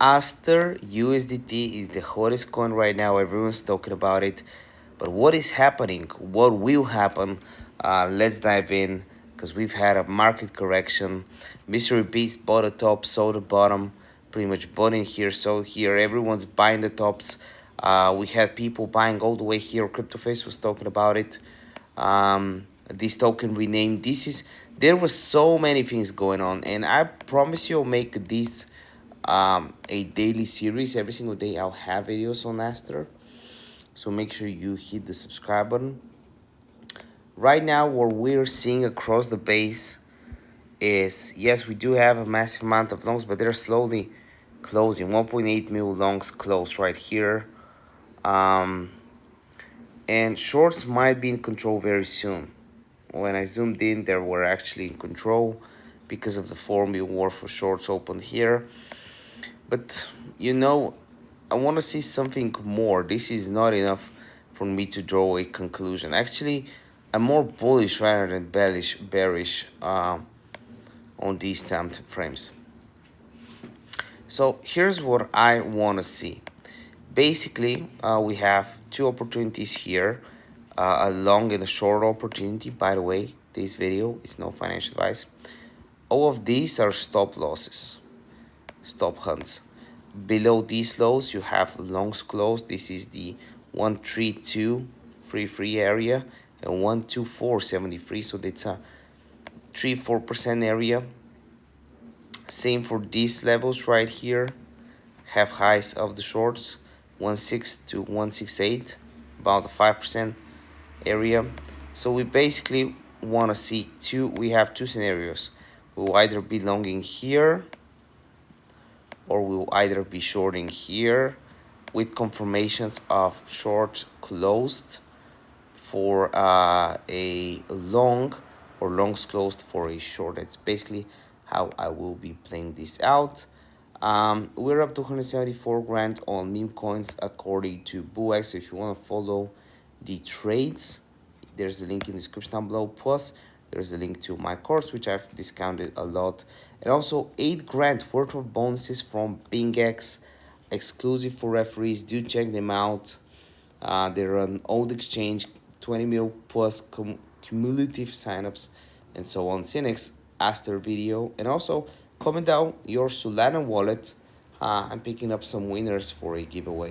Aster USDT is the hottest coin right now. Everyone's talking about it. But what is happening? What will happen? Let's dive in because we've had a market correction. Mystery Beast bought the top, sold the bottom. Pretty much bought in here, sold here. Everyone's buying the tops. We had people buying all the way here. CryptoFace was talking about it. This token renamed. There was so many things going on, and I promise you I'll make this a daily series. Every single day I'll have videos on Aster, so make sure you hit the subscribe button. Right now what we're seeing across the base is, yes, we do have a massive amount of longs, but they're slowly closing. 1.8 mil longs close right here, and shorts might be in control very soon. When I zoomed in, they were actually in control because of the 4 mil war for shorts opened here. But I want to see something more. This is not enough for me to draw a conclusion. Actually, I'm more bullish rather than bearish on these time frames. So here's what I want to see. Basically, we have two opportunities here, a long and a short opportunity. By the way, this video is no financial advice. All of these are stop losses, stop hunts. Below these lows, you have longs closed. This is the 13233 area and 12473. So that's a 3-4% area. Same for these levels right here. Have highs of the shorts 1.6 to 1.68, about the 5% area. So we basically want to see we have two scenarios. We'll either be longing here or we'll either be shorting here with confirmations of short closed for a long or longs closed for a short. That's basically how I will be playing this out. We're up to 174 grand on meme coins according to VOOX. So if you want to follow the trades, there's a link in the description down below. Plus, there's a link to my course, which I've discounted a lot. And also 8 grand worth of bonuses from BingX, exclusive for referees. Do check them out. They're an old exchange, 20 mil plus cumulative signups, and so on. See you next Aster video. And also, comment down your Solana wallet. I'm picking up some winners for a giveaway.